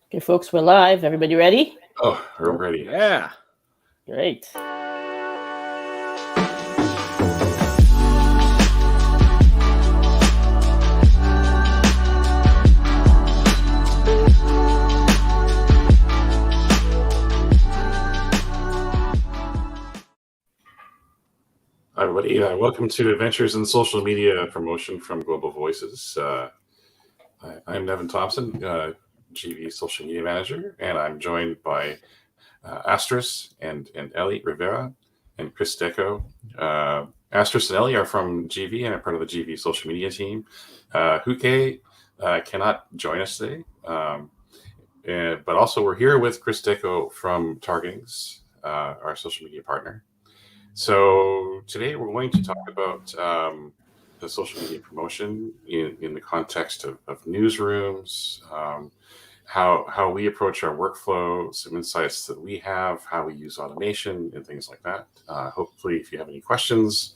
Okay, folks, we're live. Everybody ready? Oh, we're ready. Yeah. Great. Hi, everybody. Welcome to Adventures in Social Media promotion from Global Voices. I'm Nevin Thompson, GV Social Media Manager, and I'm joined by Astris and Ellie Rivera and Chris Deco. Astris and Ellie are from GV and are part of the GV Social Media team. Huke cannot join us today, but also we're here with Chris Deco from Targetings, our social media partner. So today we're going to talk about the social media promotion in the context of newsrooms, how we approach our workflow, some insights that we have, how we use automation and things like that. Hopefully, if you have any questions,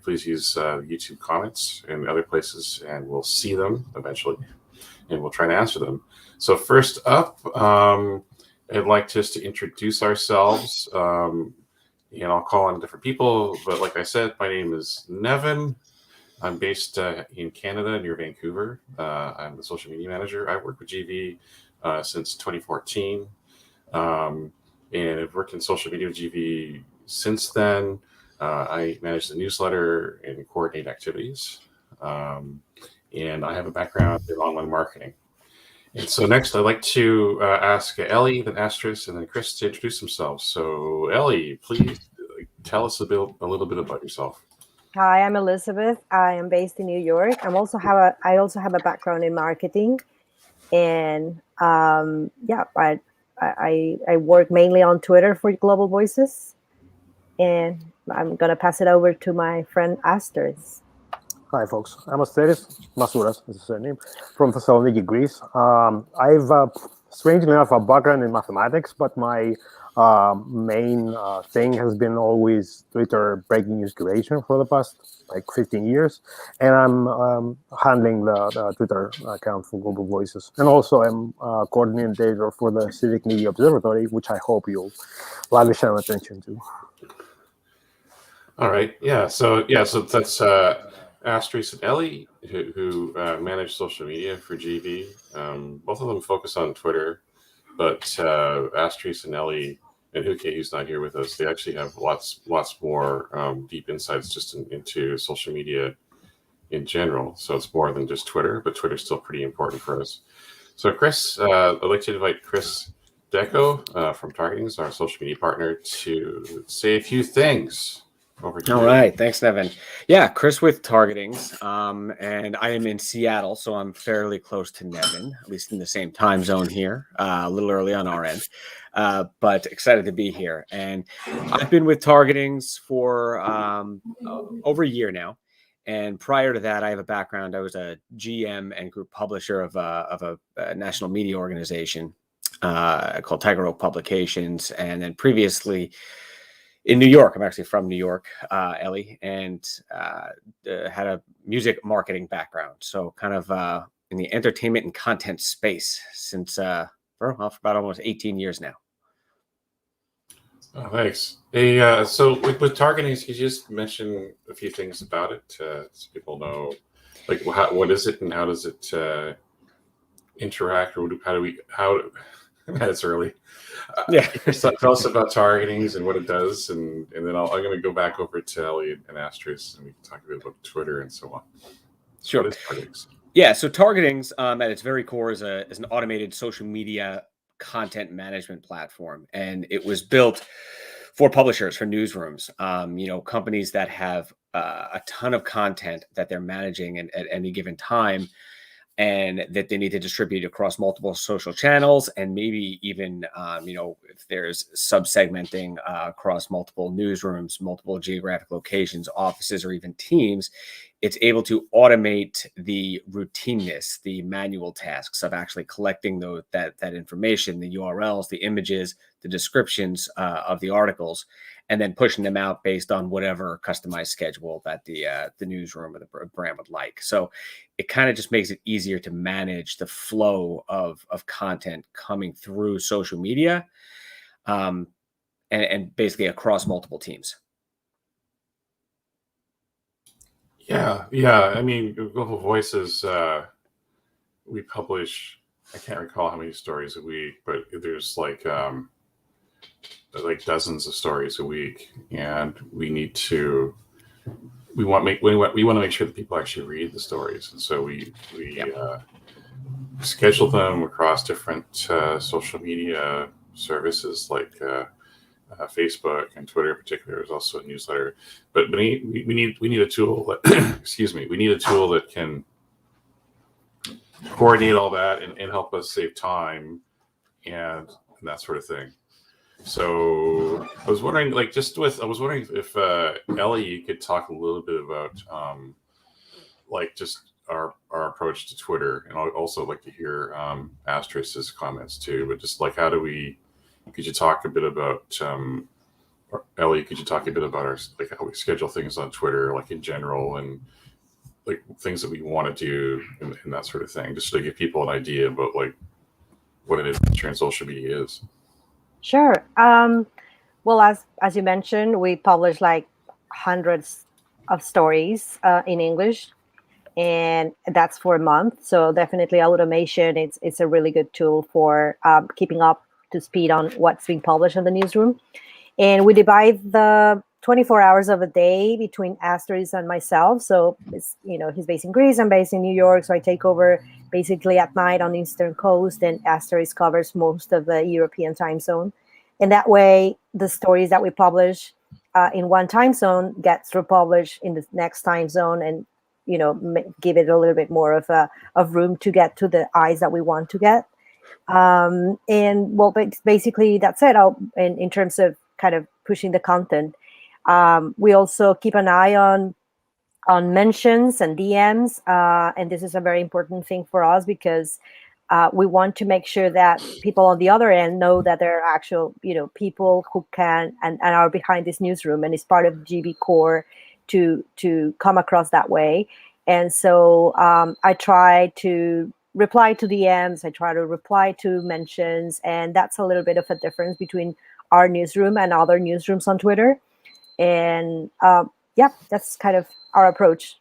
please use YouTube comments and other places, and we'll see them eventually, and we'll try to answer them. So first up, I'd like just to introduce ourselves. And I'll call on different people, but like I said, my name is Nevin. I'm based in Canada near Vancouver. I'm the social media manager. I work with GV since 2014, and I've worked in social media with GV since then. I manage the newsletter and coordinate activities, and I have a background in online marketing. And so next, I'd like to ask Ellie, then Astris, and then Chris to introduce themselves. So Ellie, please tell us a little bit about yourself. Hi, I'm Elizabeth. I am based in New York. I also have a background in marketing, and I work mainly on Twitter for Global Voices. And I'm gonna pass it over to my friend Astris. Hi, folks. I'm Asteris Masouras, is the surname, from Thessaloniki, Greece. I've, strangely enough, a background in mathematics, but my main thing has been always Twitter breaking news curation for the past 15 years. And I'm handling the Twitter account for Global Voices. And also I'm coordinator for the Civic Media Observatory, which I hope you'll lavish some attention to. All right. So that's Astris and Ellie, who manage social media for GV. Both of them focus on Twitter, but Astris and Ellie and Huke, who's not here with us, they actually have lots more deep insights just into social media in general. So it's more than just Twitter, but Twitter's still pretty important for us. So Chris, I'd like to invite Chris Deco from Targetings, our social media partner, to say a few things. All right. Thanks, Nevin. Yeah, Chris with Targetings. And I am in Seattle, so I'm fairly close to Nevin, at least in the same time zone here, a little early on our end. But excited to be here. And I've been with Targetings for over a year now. And prior to that, I have a background. I was a GM and group publisher of a national media organization called Tiger Oak Publications. And then previously in New York, I'm actually from New York, Ellie, and had a music marketing background. So kind of in the entertainment and content space since for about almost 18 years now. Oh, thanks. Hey, so with Targetings, could you just mention a few things about it so people know, what is it and how does it interact, or how it's early. Yeah. Tell us about Targetings and what it does, and then I'm going to go back over to Ellie and Astris, and we can talk a bit about Twitter and so on. Sure. What is Targetings? Yeah, so Targetings at its very core is an automated social media content management platform, and it was built for publishers, for newsrooms, companies that have a ton of content that they're managing at any given time, and that they need to distribute across multiple social channels, and maybe even, if there's sub-segmenting across multiple newsrooms, multiple geographic locations, offices, or even teams, it's able to automate the routineness, the manual tasks of actually collecting that information, the URLs, the images, the descriptions of the articles, and then pushing them out based on whatever customized schedule that the newsroom or the brand would like. So it kind of just makes it easier to manage the flow of content coming through social media, and basically across multiple teams. Yeah. I mean, Global Voices, we publish, I can't recall how many stories a week, but there's like dozens of stories a week, and we want to make sure that people actually read the stories, and so we schedule them across different social media services like Facebook and Twitter in particular. There's also a newsletter, but we need a tool that excuse me, we need a tool that can coordinate all that and help us save time and that sort of thing. So I was wondering, if Ellie, you could talk a little bit about just our approach to Twitter, and I'd also like to hear Asterisk's comments too. But just like, could you talk a bit about Ellie? Could you talk a bit about how we schedule things on Twitter, like in general, and like things that we want to do and that sort of thing, just to give people an idea about like what an adventure in social media is. Sure. Well, as you mentioned, we publish like hundreds of stories in English, and that's for a month. So definitely automation, it's a really good tool for keeping up to speed on what's being published in the newsroom. And we divide the 24 hours of a day between Asterisk and myself. So it's, he's based in Greece, I'm based in New York. So I take over basically at night on the Eastern Coast, and Asterisk covers most of the European time zone. And that way, the stories that we publish in one time zone gets republished in the next time zone, and give it a little bit more of room to get to the eyes that we want to get. And well, basically that's it. In terms of kind of pushing the content, we also keep an eye on mentions and DMs, and this is a very important thing for us because we want to make sure that people on the other end know that there are actual people who can and are behind this newsroom and is part of GB core to come across that way. And so I try to reply to DMs, I try to reply to mentions, and that's a little bit of a difference between our newsroom and other newsrooms on Twitter. And that's kind of our approach.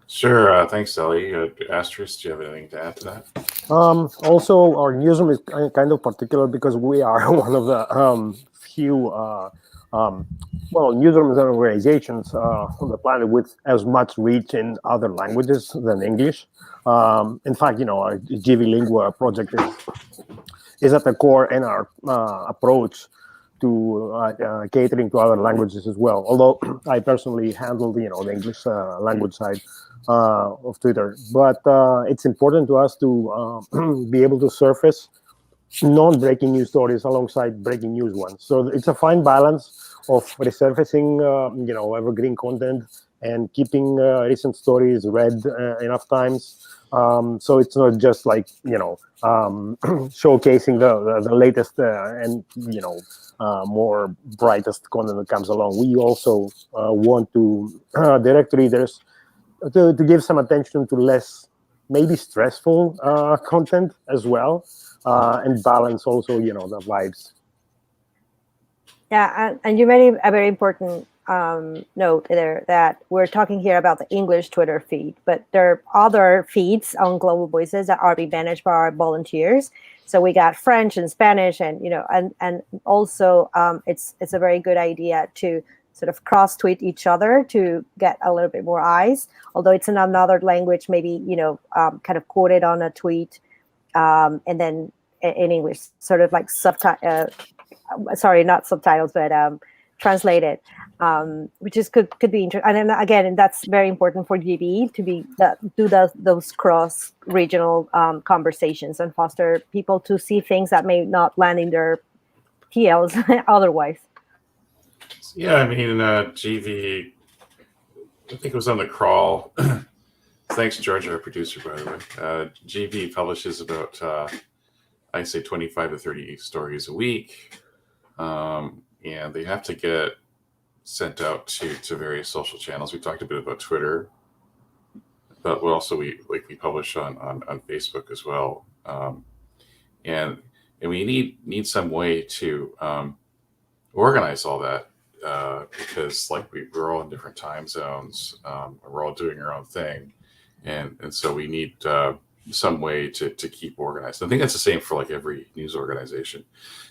Sure. Thanks, Ellie. Asterisk, do you have anything to add to that? Also, our newsroom is kind of particular because we are one of the few newsrooms and organizations on the planet with as much reach in other languages than English. In fact, our GV Lingua project is at the core in our approach to catering to other languages as well. Although I personally handle the English language side of Twitter, but it's important to us to be able to surface non-breaking news stories alongside breaking news ones. So it's a fine balance of resurfacing, evergreen content and keeping recent stories read enough times. So it's not just like, showcasing the latest and, more brightest content that comes along. We also want to direct readers to give some attention to less, maybe stressful content as well, and balance also, the vibes. Yeah, and you made a very important note there that we're talking here about the English Twitter feed, but there are other feeds on Global Voices that are being managed by our volunteers. So we got French and Spanish, and and also it's a very good idea to sort of cross tweet each other to get a little bit more eyes. Although it's in another language, maybe kind of quoted on a tweet, and then in English, sort of like not subtitles, but translated, which is could be interesting. And then again, that's very important for GB to do those cross regional conversations and foster people to see things that may not land in their TLs otherwise. Yeah, I mean, GV, I think it was on the crawl. Thanks, George, our producer, by the way. GV publishes about, I say 25 to 30 stories a week. and they have to get sent out to various social channels. We talked a bit about Twitter, but we publish on Facebook as well, and we need some way to organize all that, because like we're all in different time zones, we're all doing our own thing, and so we need some way to keep organized. I think that's the same for like every news organization.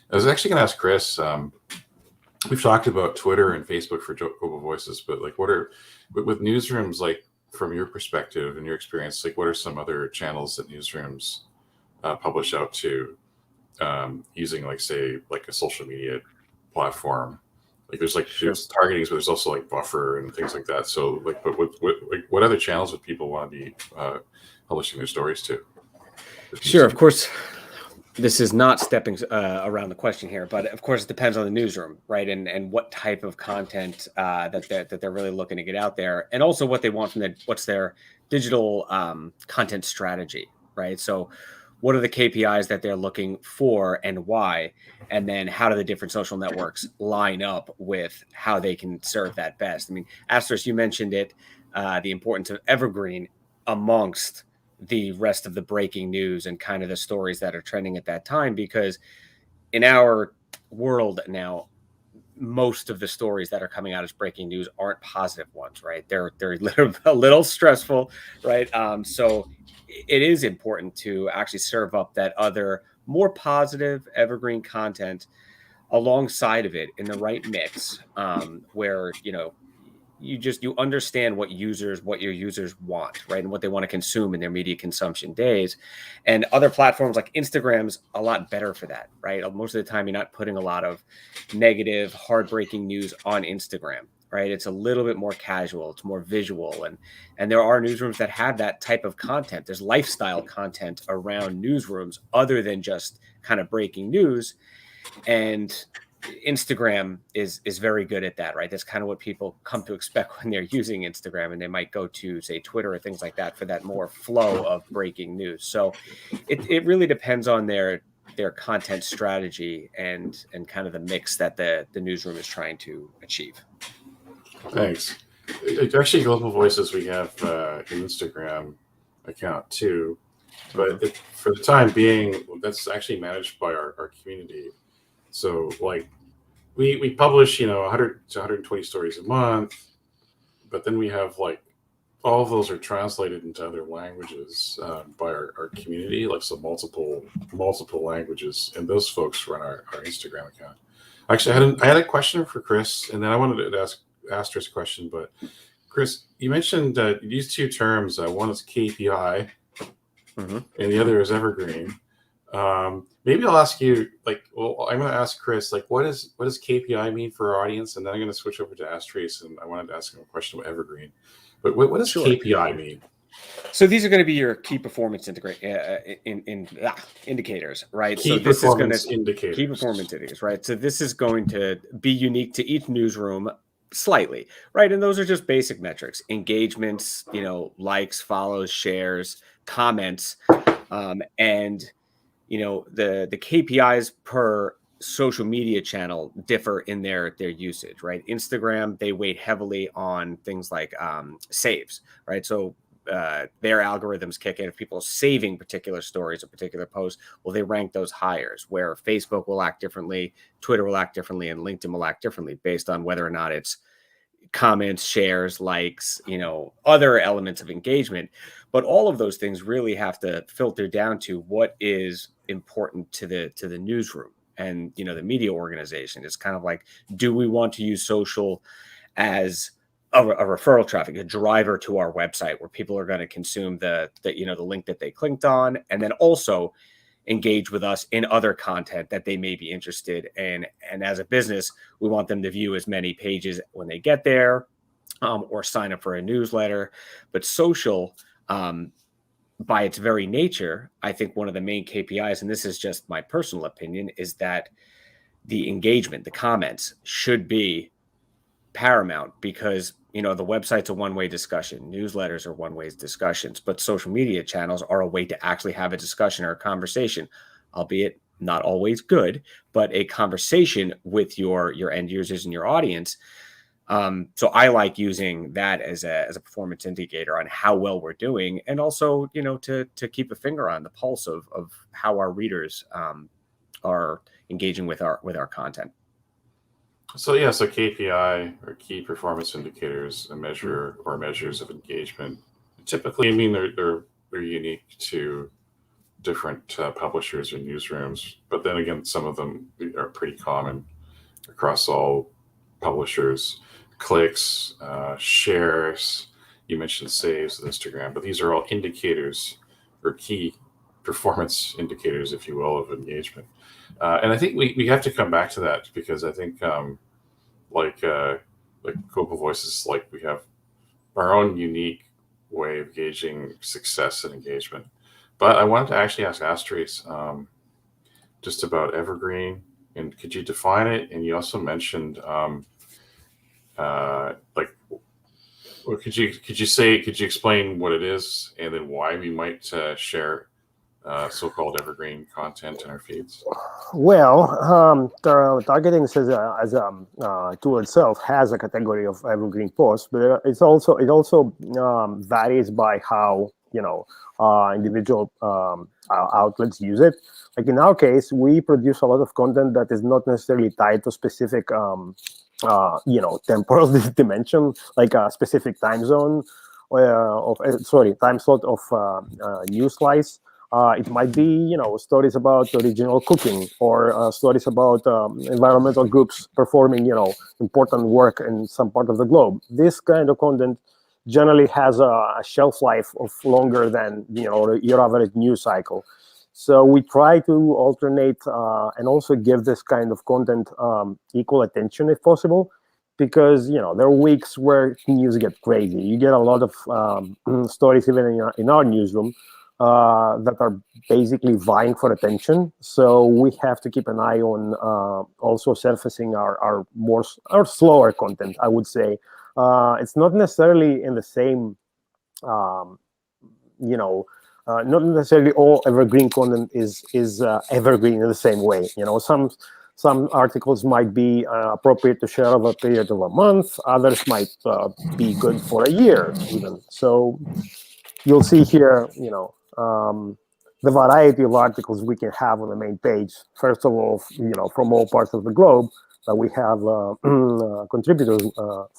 I was actually going to ask Chris. We've talked about Twitter and Facebook for Global Voices, but like, what are with newsrooms, like from your perspective and your experience, like what are some other channels that newsrooms publish out to, using like, say, like a social media platform? Like there's there's targetings, but there's also like Buffer and things like that. So like, but what other channels would people want to be publishing their stories to? Sure, of course. This is not stepping around the question here, but of course it depends on the newsroom, right? And what type of content that they're really looking to get out there, and also what they want from what's their digital content strategy, right? So, what are the KPIs that they're looking for and why? And then how do the different social networks line up with how they can serve that best? I mean, Astros, you mentioned it, the importance of evergreen amongst the rest of the breaking news and kind of the stories that are trending at that time, because in our world now, most of the stories that are coming out as breaking news aren't positive ones, right? They're a little stressful, right? So it is important to actually serve up that other more positive evergreen content alongside of it in the right mix, where, you understand what your users want, right? And what they want to consume in their media consumption days. And other platforms like Instagram's a lot better for that, right? Most of the time, you're not putting a lot of negative, heartbreaking news on Instagram, right? It's a little bit more casual. It's more visual. And there are newsrooms that have that type of content. There's lifestyle content around newsrooms other than just kind of breaking news. And Instagram is very good at that, right? That's kind of what people come to expect when they're using Instagram, and they might go to, say, Twitter or things like that for that more flow of breaking news. So it really depends on their content strategy and kind of the mix that the newsroom is trying to achieve. Thanks. Actually, Global Voices, we have an Instagram account too, but for the time being, that's actually managed by our community. So like we publish, 100 to 120 stories a month, but then we have like all of those are translated into other languages by our community, like so multiple languages, and those folks run our Instagram account. Actually, I had a question for Chris, and then I wanted to ask Astra's question. But Chris, you mentioned these two terms. One is KPI, and the other is evergreen. Maybe I'll ask you, I'm going to ask Chris, what does KPI mean for our audience? And then I'm going to switch over to Astros, and I wanted to ask him a question about evergreen. But what does KPI mean? So these are going to be your key performance indicators, right? Key performance indicators, right? So this is going to be unique to each newsroom slightly, right? And those are just basic metrics: engagements, likes, follows, shares, comments, and the KPIs per social media channel differ in their usage, right? Instagram, they weight heavily on things like saves, right? So their algorithms kick in. If people are saving particular stories or particular posts, well, they rank those higher, where Facebook will act differently, Twitter will act differently, and LinkedIn will act differently based on whether or not it's comments, shares, likes, other elements of engagement. But all of those things really have to filter down to what is important to the newsroom and the media organization. It's kind of like, do we want to use social as a referral traffic, a driver to our website where people are going to consume the link that they clicked on, and then also engage with us in other content that they may be interested in. And as a business, we want them to view as many pages when they get there, or sign up for a newsletter. But social, by its very nature, I think one of the main KPIs, and this is just my personal opinion, is that the engagement, the comments should be paramount, because the website's a one-way discussion, newsletters are one-way discussions, but social media channels are a way to actually have a discussion or a conversation, albeit not always good, but a conversation with your end users and your audience. So I like using that as a performance indicator on how well we're doing, and also, to keep a finger on the pulse of how our readers are engaging with our content. So KPI or key performance indicators, a measure or measures of engagement. Typically, I mean, they're unique to different publishers or newsrooms, but then again, some of them are pretty common across all publishers. Clicks, shares. You mentioned saves with Instagram, but these are all indicators or key performance indicators, if you will, of engagement. And I think we have to come back to that, because I think like Global Voices, like we have our own unique way of gauging success and engagement. But I wanted to actually ask Astrid just about Evergreen, and could you define it? And you also mentioned could you explain what it is, and then why we might share so-called evergreen content in our feeds? Well, targeting as a tool itself has a category of evergreen posts, but it also varies by how individual outlets use it. Like in our case, we produce a lot of content that is not necessarily tied to specific temporal dimension, like a specific time zone time slot of news slice. It might be, stories about original cooking, or stories about environmental groups performing, important work in some part of the globe. This kind of content generally has a shelf life of longer than, your average news cycle. So we try to alternate and also give this kind of content equal attention if possible, because, there are weeks where news get crazy. You get a lot of stories even in our newsroom that are basically vying for attention. So we have to keep an eye on also surfacing our slower content, I would say. It's not necessarily in the same, not necessarily all evergreen content is evergreen in the same way. Some articles might be appropriate to share over a period of a month. Others might be good for a year even. So you'll see here, the variety of articles we can have on the main page. First of all, from all parts of the globe that we have contributors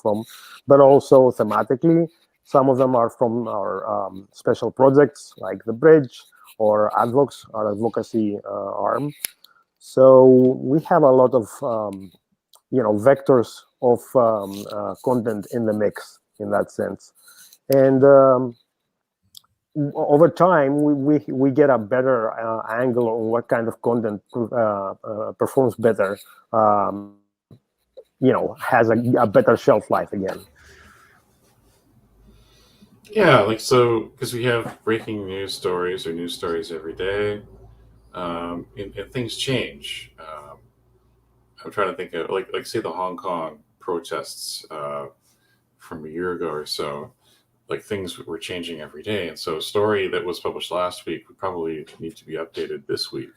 from, but also thematically. Some of them are from our special projects like The Bridge or Advox, our advocacy arm. So we have a lot of, vectors of content in the mix in that sense. And over time, we get a better angle on what kind of content performs better, has a better shelf life again. Yeah, because we have breaking news stories or news stories every day, and things change. I'm trying to think of like say the Hong Kong protests from a year ago or so. Like things were changing every day, and so a story that was published last week would probably need to be updated this week.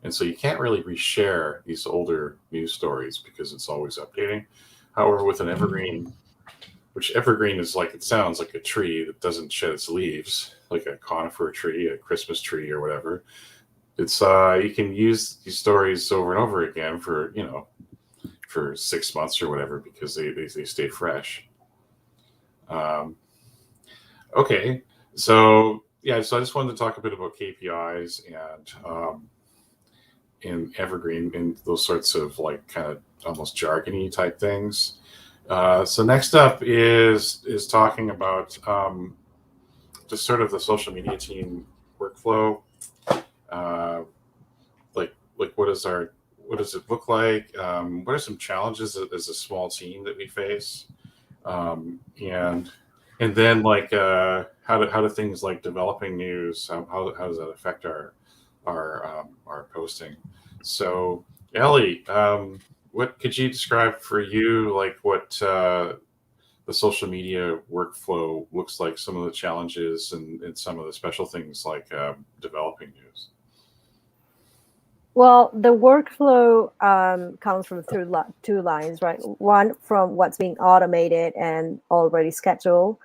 And so you can't really reshare these older news stories because it's always updating. However, with an evergreen, which evergreen is like, it sounds like a tree that doesn't shed its leaves, like a conifer tree, a Christmas tree, or whatever. It's you can use these stories over and over again for for 6 months or whatever, because they stay fresh. Okay, so I just wanted to talk a bit about KPIs and evergreen and those sorts of like kind of almost jargony type things. So next up is talking about just sort of the social media team workflow. Like what does it look like? What are some challenges as a small team that we face? And then like how do things like developing news, how does that affect our posting? So Ellie, what could you describe for you, like what the social media workflow looks like, some of the challenges and some of the special things like developing news? Well, the workflow comes from two lines, right? One from what's being automated and already scheduled.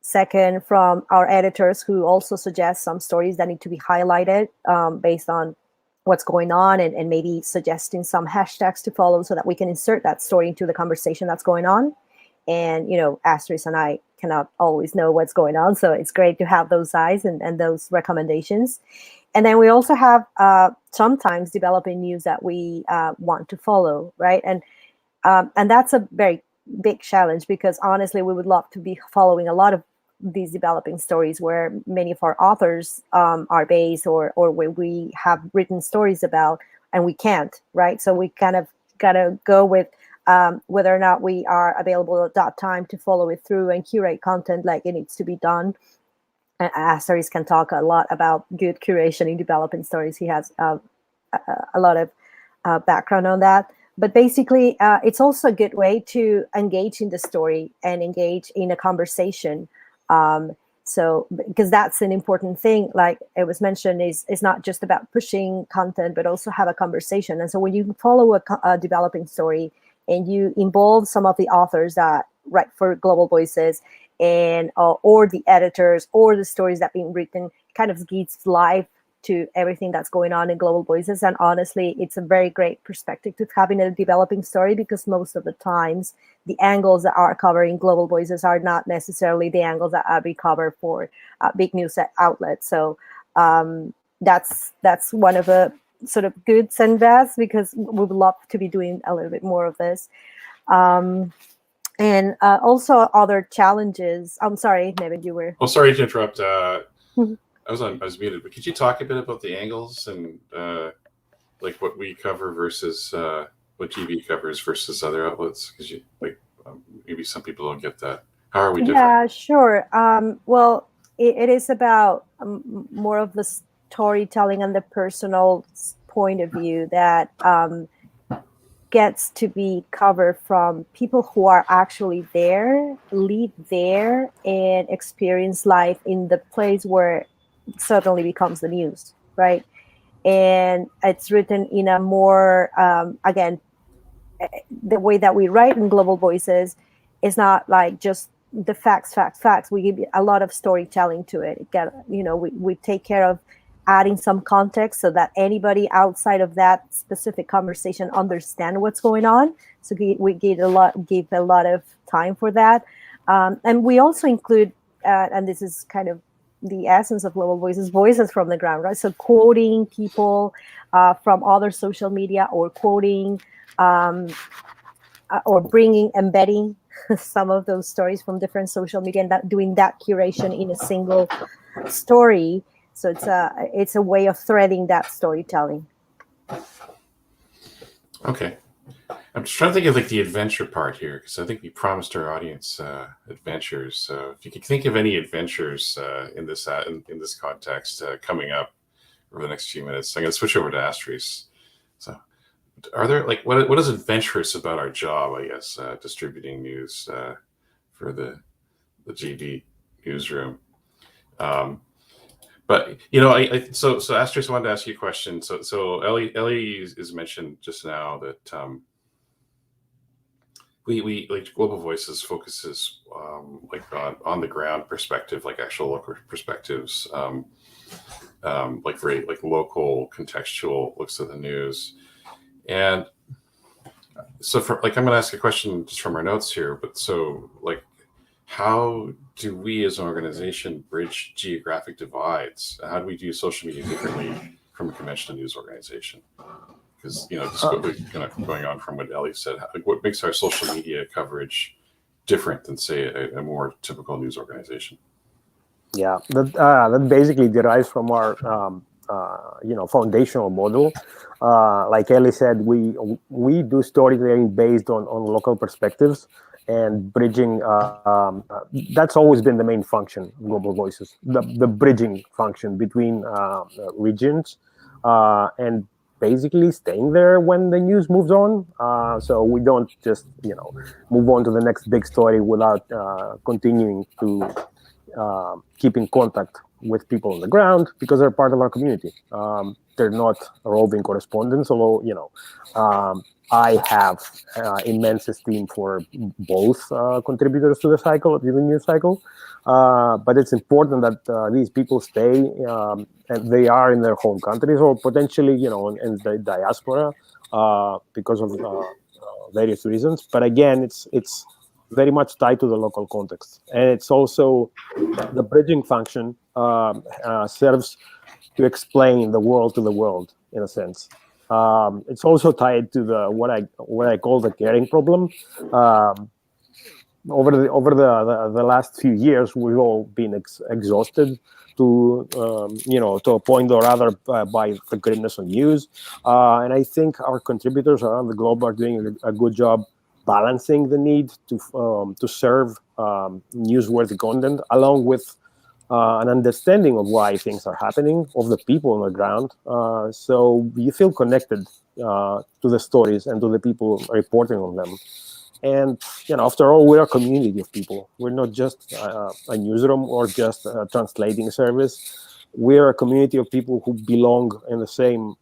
Second, from our editors who also suggest some stories that need to be highlighted based on what's going on, and maybe suggesting some hashtags to follow so that we can insert that story into the conversation that's going on. And, Astrid and I cannot always know what's going on. So it's great to have those eyes and those recommendations. And then we also have sometimes developing news that we want to follow, right? And that's a very big challenge, because honestly, we would love to be following a lot of these developing stories where many of our authors are based, or where we have written stories about, and we can't, right? So we kind of got to go with whether or not we are available at that time to follow it through and curate content like it needs to be done. And Asteris can talk a lot about good curation in developing stories. He has a lot of background on that. But basically, it's also a good way to engage in the story and engage in a conversation. So, because that's an important thing, like it was mentioned, is not just about pushing content, but also have a conversation. And so when you follow a developing story and you involve some of the authors that write for Global Voices, and or the editors, or the stories that are being written, kind of gives life to everything that's going on in Global Voices. And honestly, it's a very great perspective to have in a developing story, because most of the times the angles that are covering Global Voices are not necessarily the angles that we cover for big news outlets. So that's one of the sort of goods and bads, because we would love to be doing a little bit more of this. And also other challenges. I'm sorry, Nevin, you were. Oh, sorry to interrupt. I was muted, but could you talk a bit about the angles and like what we cover versus what GV covers versus other outlets? Because maybe some people don't get that. How are we different? Yeah, sure. Well, it is about more of the storytelling and the personal point of view that gets to be covered from people who are actually there, live there, and experience life in the place where it suddenly becomes the news, right? And it's written in a more, again, the way that we write in Global Voices is not like just the facts. We give a lot of storytelling to it. We take care of adding some context so that anybody outside of that specific conversation understand what's going on. So we give a lot of time for that. And we also include, and this is kind of the essence of Global Voices, voices from the ground, right? So quoting people from other social media, or quoting or embedding some of those stories from different social media, and doing that curation in a single story. So it's a way of threading that storytelling. Okay. I'm just trying to think of like the adventure part here, because I think we promised our audience adventures. So if you could think of any adventures in this context coming up over the next few minutes, I'm going to switch over to Astris. So are there what is adventurous about our job, I guess, distributing news for the GV newsroom? But so Astrid, I wanted to ask you a question. So Ellie is mentioned just now that we like Global Voices focuses on the ground perspective, like actual local perspectives, like very local contextual looks at the news. And so I'm going to ask a question just from our notes here, but so how do we as an organization bridge geographic divides? How do we do social media differently from a conventional news organization? Because, just going on from what Ellie said, what makes our social media coverage different than, say, a more typical news organization? Yeah, that basically derives from our, foundational model. Like Ellie said, we do storytelling based on local perspectives. And bridging, that's always been the main function of Global Voices, the bridging function between regions, and basically staying there when the news moves on. So we don't just, move on to the next big story without continuing to keep in contact with people on the ground, because they're part of our community. they're not roving correspondents, although, I have immense esteem for both contributors to the news cycle. But it's important that these people stay, and they are in their home countries or potentially, in the diaspora because of various reasons. But again, it's very much tied to the local context, and it's also the bridging function serves to explain the world to the world in a sense. It's also tied to the what I call the caring problem. Over the last few years, we've all been exhausted to to a point or other by the greatness of news, and I think our contributors around the globe are doing a good job balancing the need to serve newsworthy content along with an understanding of why things are happening, of the people on the ground. So you feel connected to the stories and to the people reporting on them. And, after all, we're a community of people. We're not just a newsroom or just a translating service. We're a community of people who belong in the same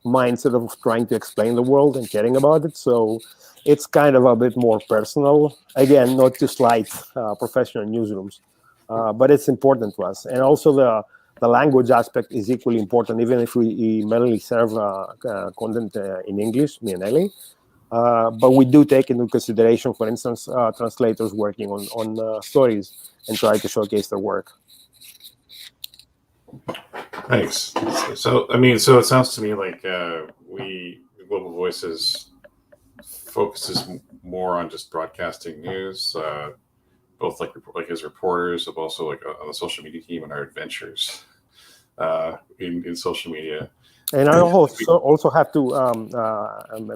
mindset of trying to explain the world and caring about it. So it's kind of a bit more personal. Again, not to slight professional newsrooms. But it's important to us. And also the language aspect is equally important, even if we mainly serve content in English, me and Ellie. But we do take into consideration, for instance, translators working on stories and try to showcase their work. Thanks. So it sounds to me like Global Voices focuses more on just broadcasting news, both like as reporters, but also like on the social media team and our adventures in social media. And I also have to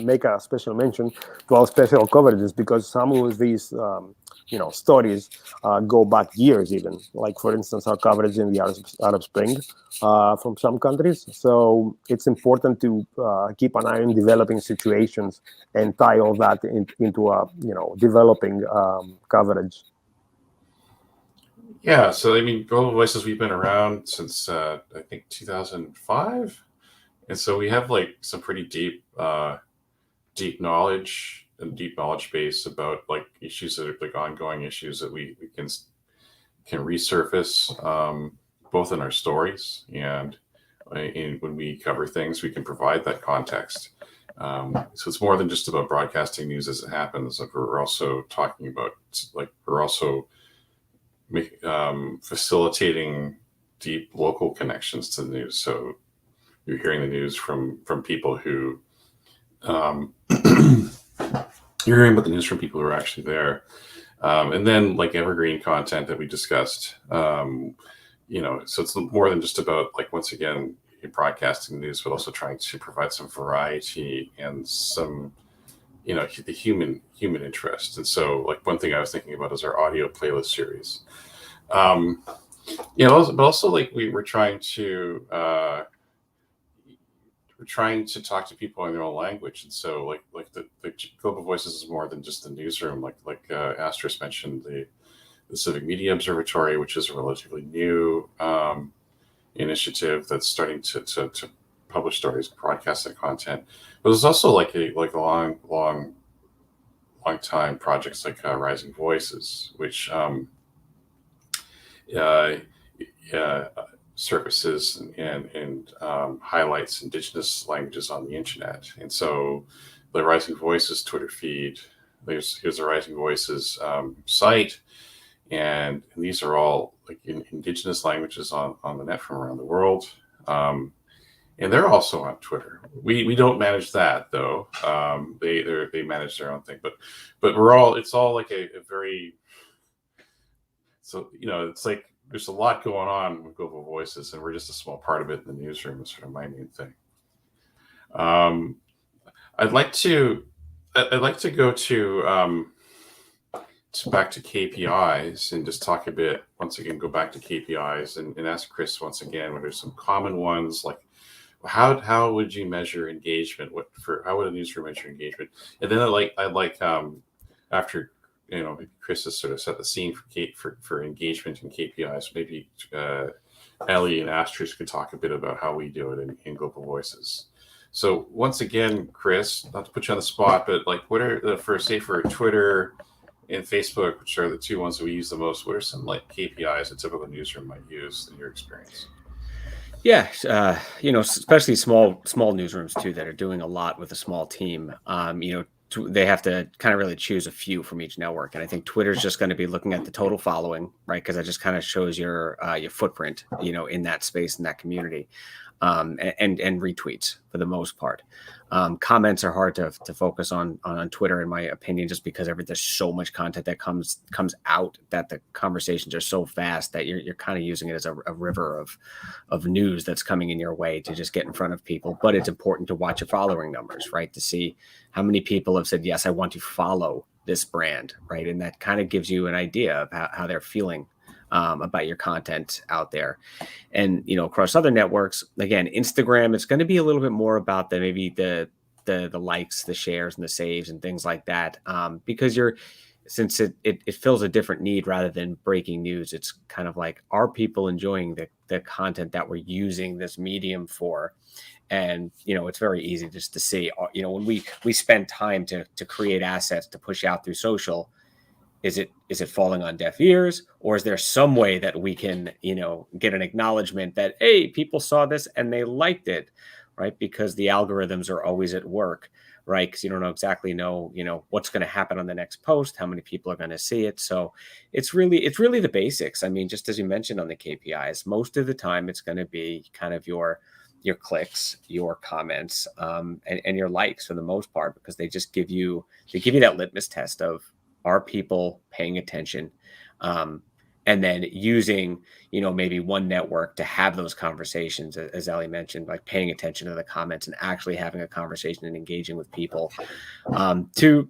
make a special mention to our special coverages, because some of these stories go back years even. Like, for instance, our coverage in the Arab Spring from some countries. So it's important to keep an eye on developing situations and tie all that into a developing coverage. Yeah, so Global Voices, we've been around since I think 2005. And so we have like some pretty deep knowledge and deep knowledge base about like issues that are like ongoing issues that we can resurface both in our stories and when we cover things, we can provide that context. So it's more than just about broadcasting news as it happens. Like we're also talking about facilitating deep local connections to the news. So you're hearing the news from people who you're hearing about the news from people who are actually there, and then like evergreen content that we discussed. So it's more than just about like, once again, broadcasting the news, but also trying to provide some variety and some the human interest. And so like one thing I was thinking about is our audio playlist series. But also like we're trying to talk to people in their own language, and so like the Global Voices is more than just the newsroom. Like Astris mentioned, the Civic Media Observatory, which is a relatively new initiative that's starting to publish stories, broadcast that content. But there's also like a long time projects like Rising Voices, which services and highlights Indigenous languages on the internet. And so the Rising Voices Twitter feed, here's the Rising Voices site, and these are all like Indigenous languages on the net from around the world. And they're also on Twitter. We don't manage that though. They manage their own thing, but it's all like a very, so it's like there's a lot going on with Global Voices, and we're just a small part of it in the newsroom. Is sort of my main thing. I'd like to go to back to KPIs and just talk a bit, once again, go back to KPIs and ask Chris once again, what are some common ones, like how would you measure engagement? How would a newsroom measure engagement? And then I'd like after Chris has sort of set the scene for engagement and KPIs, maybe Ellie and Asterisk could talk a bit about how we do it in Global Voices. So once again, Chris, not to put you on the spot, but like, what are the for Twitter and Facebook, which are the two ones that we use the most? What are some like KPIs a typical newsroom might use in your experience? Yeah, especially small newsrooms too that are doing a lot with a small team. They have to kind of really choose a few from each network, and I think Twitter's just going to be looking at the total following, right? Because that just kind of shows your footprint, in that space, in that community, and retweets for the most part. Comments are hard to focus on Twitter, in my opinion, just because there's so much content that comes out that the conversations are so fast that you're kind of using it as a river of news that's coming in your way to just get in front of people. But it's important to watch your following numbers, right? To see how many people have said, yes, I want to follow this brand, right? And that kind of gives you an idea of how they're feeling about your content out there. And, across other networks, again, Instagram, it's going to be a little bit more about the likes, the shares and the saves and things like that. Because since it fills a different need rather than breaking news, it's kind of like, are people enjoying the content that we're using this medium for? And, it's very easy just to see, when we spend time to create assets to push out through social, is it falling on deaf ears, or is there some way that we can, get an acknowledgement that, hey, people saw this and they liked it, right? Because the algorithms are always at work, right? Because you don't exactly know what's going to happen on the next post, how many people are going to see it. So it's really the basics. I mean, just as you mentioned on the KPIs, most of the time it's going to be kind of your clicks, your comments, and your likes for the most part, because they give you that litmus test of, are people paying attention? And then using, maybe one network to have those conversations, as Ellie mentioned, like paying attention to the comments and actually having a conversation and engaging with people, to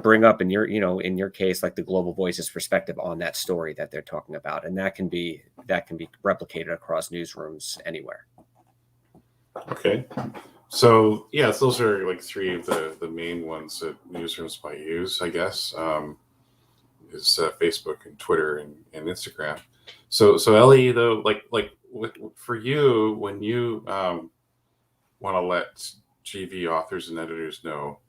bring up in your case, like the Global Voices perspective on that story that they're talking about. And that can be replicated across newsrooms anywhere. Okay. So yes, those are like three of the main ones that newsrooms might use, I guess, is Facebook and Twitter and Instagram. So Ellie, though, like for you, when you want to let GV authors and editors know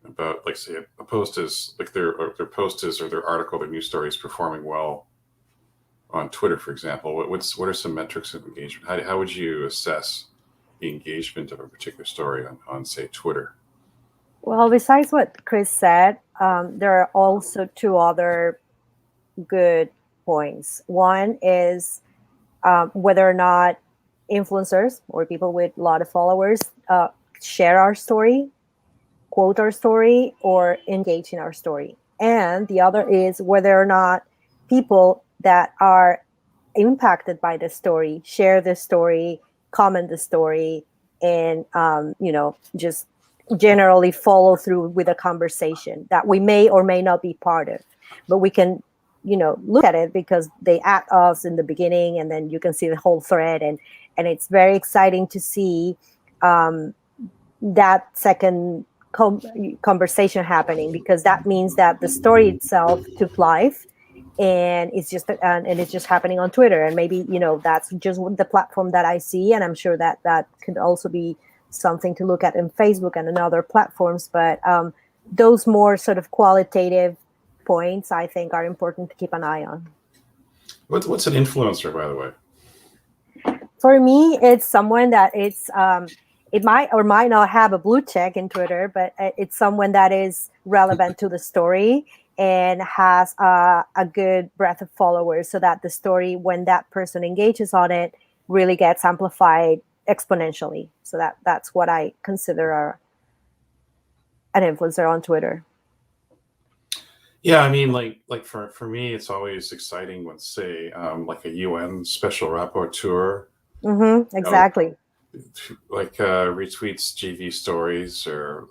about, like, say, a post is like their post is, or their article, their news story is performing well on Twitter, for example, what are some metrics of engagement? How would you assess the engagement of a particular story on say Twitter? Well, besides what Chris said, there are also two other good points. One is whether or not influencers or people with a lot of followers share our story, quote our story, or engage in our story. And the other is whether or not people that are impacted by the story share the story, comment the story, and just generally follow through with a conversation that we may or may not be part of, but we can look at it because they add us in the beginning, and then you can see the whole thread, and it's very exciting to see that second conversation happening, because that means that the story itself took life, and it's just happening on Twitter, and maybe that's just the platform that I see, and I'm sure that could also be something to look at in Facebook and in other platforms. But those more sort of qualitative points, I think, are important to keep an eye on. What's an influencer, by the way? For me, it's someone that it might or might not have a blue check in Twitter, but it's someone that is relevant to the story and has a good breadth of followers, so that the story, when that person engages on it, really gets amplified exponentially. So that's what I consider an influencer on Twitter. Yeah, I mean, like for me, it's always exciting when, say, like a UN special rapporteur, exactly, retweets GV stories, or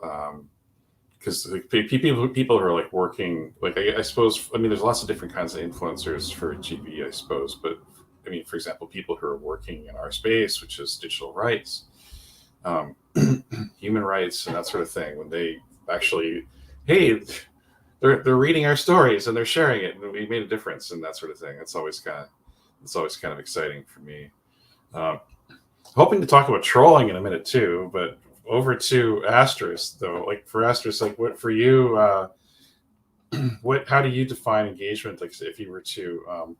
because people who are like working, like I suppose, I mean, there's lots of different kinds of influencers for GV, I suppose, but I mean, for example, people who are working in our space, which is digital rights, human rights, and that sort of thing, when they actually, hey, they're reading our stories and they're sharing it, and we made a difference, and that sort of thing. It's always kind of it's always kind of exciting for me. Hoping to talk about trolling in a minute too, but over to Asterisk though. Like for Asterisk, like what for you? How do you define engagement? Like if you were to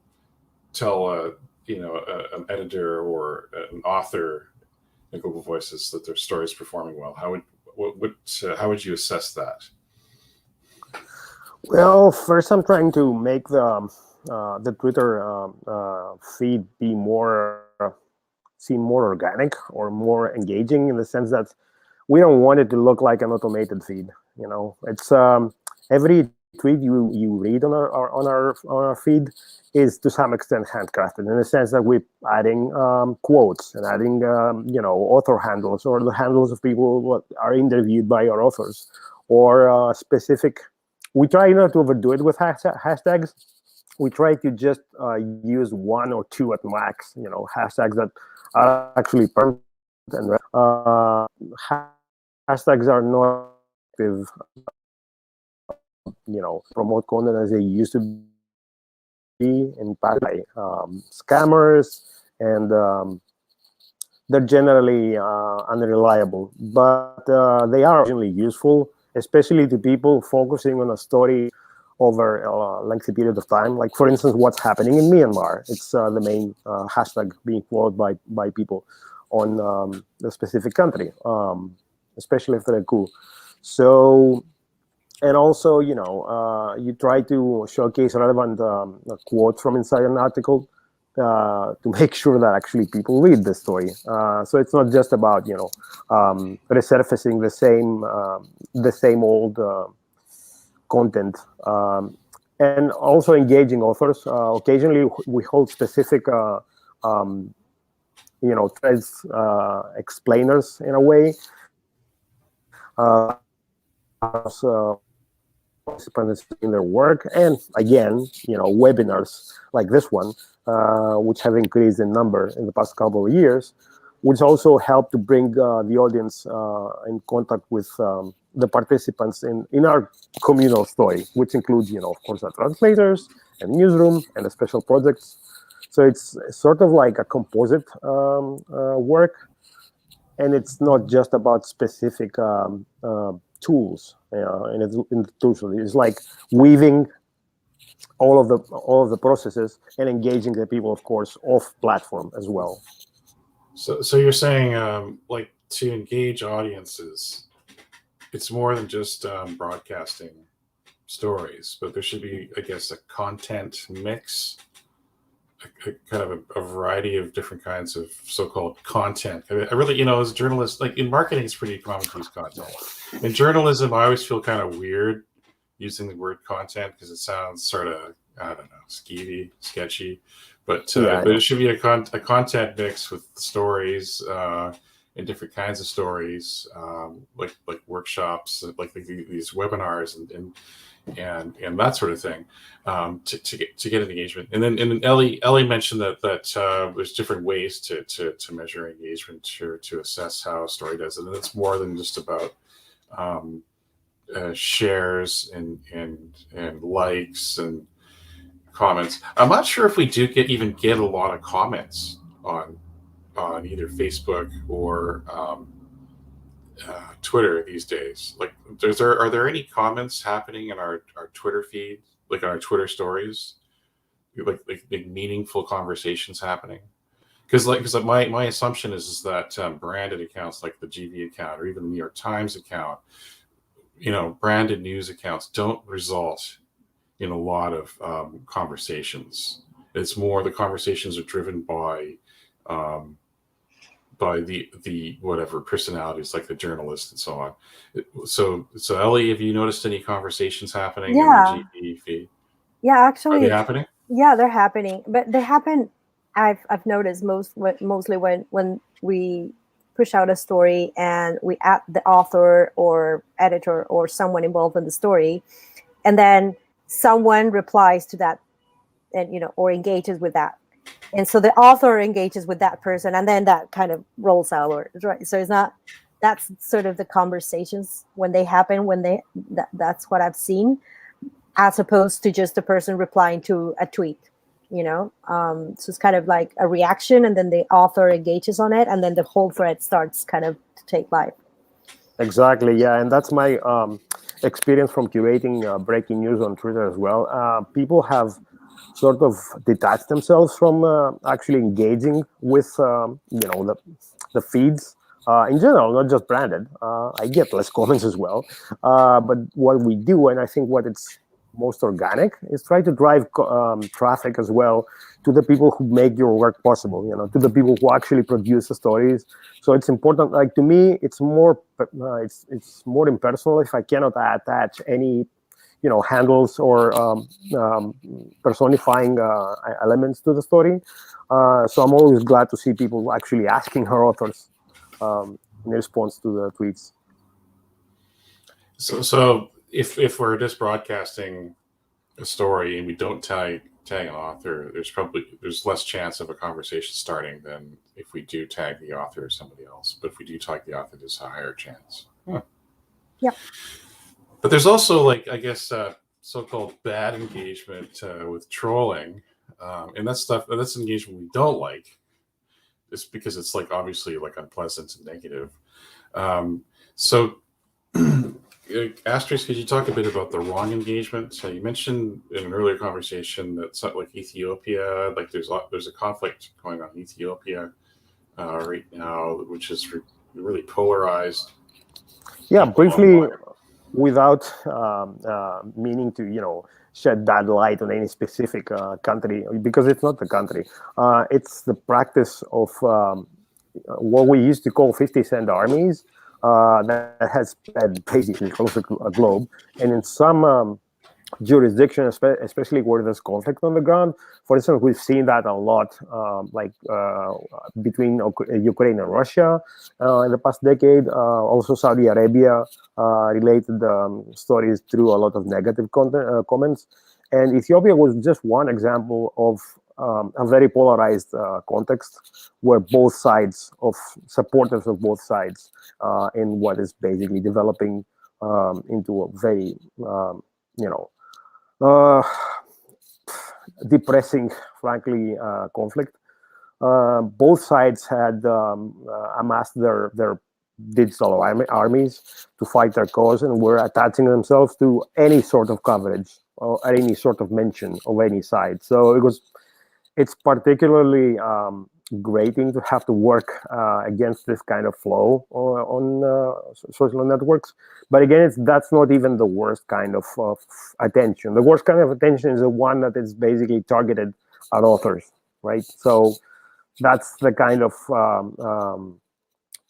tell an editor or an author at Global Voices that their story is performing well, how would you assess that? Well, first I'm trying to make the Twitter feed be seem more organic or more engaging, in the sense that we don't want it to look like an automated feed. It's every tweet you read on our feed is to some extent handcrafted, in the sense that we're adding quotes and adding author handles, or the handles of people what are interviewed by our authors, or specific. We try not to overdo it with hashtags. We try to just use one or two at max, hashtags that are actually permanent, and hashtags are not active, promote content as they used to be in past by scammers, and they're generally unreliable, but they are generally useful, especially to people focusing on a story over a lengthy period of time. Like, for instance, what's happening in Myanmar. It's the main hashtag being followed by people on the specific country, especially after a coup. So, and also, you try to showcase relevant quotes from inside an article to make sure that actually people read the story. So it's not just about resurfacing the same old content, and also engaging authors. Occasionally, we hold specific threads explainers in a way. Participants in their work, and again, webinars like this one, which have increased in number in the past couple of years, which also help to bring the audience in contact with the participants in our communal story, which includes, of course, the translators and newsroom and the special projects. So it's sort of like a composite work, and it's not just about specific tools in the tools. It's like weaving all of the processes and engaging the people, of course, off platform as well. So you're saying like to engage audiences, it's more than just broadcasting stories, but there should be, I guess, a content mix, a kind of a variety of different kinds of so-called content. I really, as a journalist, like in marketing, it's pretty common to use content. In journalism, I always feel kind of weird using the word content because it sounds sort of, I don't know, skeevy, sketchy. But it should be a content mix with stories and different kinds of stories, like workshops, like these webinars and that sort of thing, to get an engagement. And then Ellie mentioned that there's different ways to measure engagement, to assess how a story does it, and it's more than just about shares and likes and comments. I'm not sure if we do get a lot of comments on either Facebook or Twitter these days. Like, are there any comments happening in our Twitter feed, like on our Twitter stories, like meaningful conversations happening? Because my assumption is that branded accounts like the GV account or even the New York Times account, branded news accounts don't result in a lot of conversations. It's more the conversations are driven by the whatever personalities, like the journalists and so on. So Ellie, have you noticed any conversations happening in the GV feed? Yeah, actually, are they happening? Yeah, they're happening, but they happen. I've noticed mostly when we push out a story and we add the author or editor or someone involved in the story, and then someone replies to that, and or engages with that, and so the author engages with that person, and then that kind of rolls out, right? So that's sort of the conversations when they happen, that's what I've seen, as opposed to just a person replying to a tweet. So it's kind of like a reaction, and then the author engages on it, and then the whole thread starts kind of to take life. Exactly, yeah, and that's my experience from curating breaking news on Twitter as well. People have sort of detached themselves from actually engaging with the feeds in general, not just branded. I get less comments as well, but what we do, and I think what it's most organic, is try to drive traffic as well to the people who make your work possible, to the people who actually produce the stories. So it's important, like, to me, it's more impersonal if I cannot attach any handles or personifying elements to the story. So I'm always glad to see people actually asking her authors in response to the tweets. So if we're just broadcasting a story and we don't tag an author, there's less chance of a conversation starting than if we do tag the author or somebody else. But if we do tag the author, there's a higher chance. Huh. Yep. But there's also, like, I guess, so-called bad engagement with trolling, and that's engagement we don't like. It's because it's, like, obviously, like, unpleasant and negative. So, Asterisk, could you talk a bit about the wrong engagement? So you mentioned in an earlier conversation that something like Ethiopia, like there's a conflict going on in Ethiopia right now, which is really polarized. Yeah, briefly, without meaning to shed that light on any specific country, because it's not the country. It's the practice of what we used to call 50-cent armies that has spread basically across the globe. And in some jurisdictions, especially where there's conflict on the ground, for instance, we've seen that a lot, between Ukraine and Russia in the past decade. Also, Saudi Arabia related stories through a lot of negative comments. And Ethiopia was just one example of a very polarized context where both sides supporters of both sides in what is basically developing into a very, depressing, frankly, conflict. Both sides had amassed their digital armies to fight their cause, and were attaching themselves to any sort of coverage or any sort of mention of any side. So it's particularly grating to have to work against this kind of flow on social networks. But again, that's not even the worst kind of attention. The worst kind of attention is the one that is basically targeted at authors, right? So that's the kind of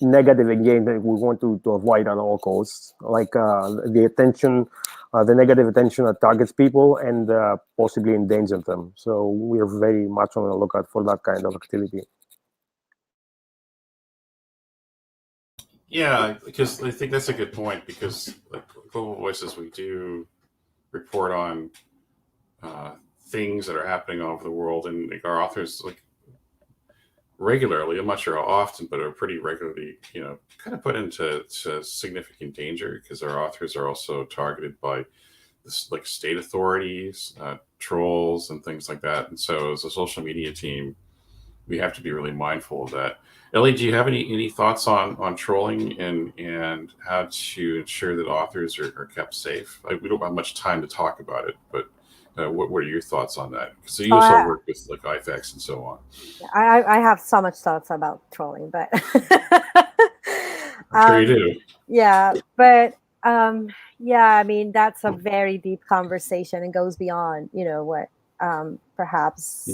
negative engagement we want to avoid at all costs, like the attention, the negative attention that targets people and possibly endangers them. So we're very much on the lookout for that kind of activity. Yeah, because I think that's a good point, because like Global Voices, we do report on things that are happening all over the world, and like, our authors, like, regularly, I'm not sure how often, but are pretty regularly, kind of put into significant danger, because our authors are also targeted by this, like, state authorities, trolls, and things like that. And so, as a social media team, we have to be really mindful of that. Ellie, do you have any thoughts on trolling and how to ensure that authors are kept safe? We don't have much time to talk about it, but what are your thoughts on that? So you also work with, like, IFAX and so on. I have so much thoughts about trolling, but I'm sure you do. Yeah, but I mean, that's a very deep conversation and goes beyond what perhaps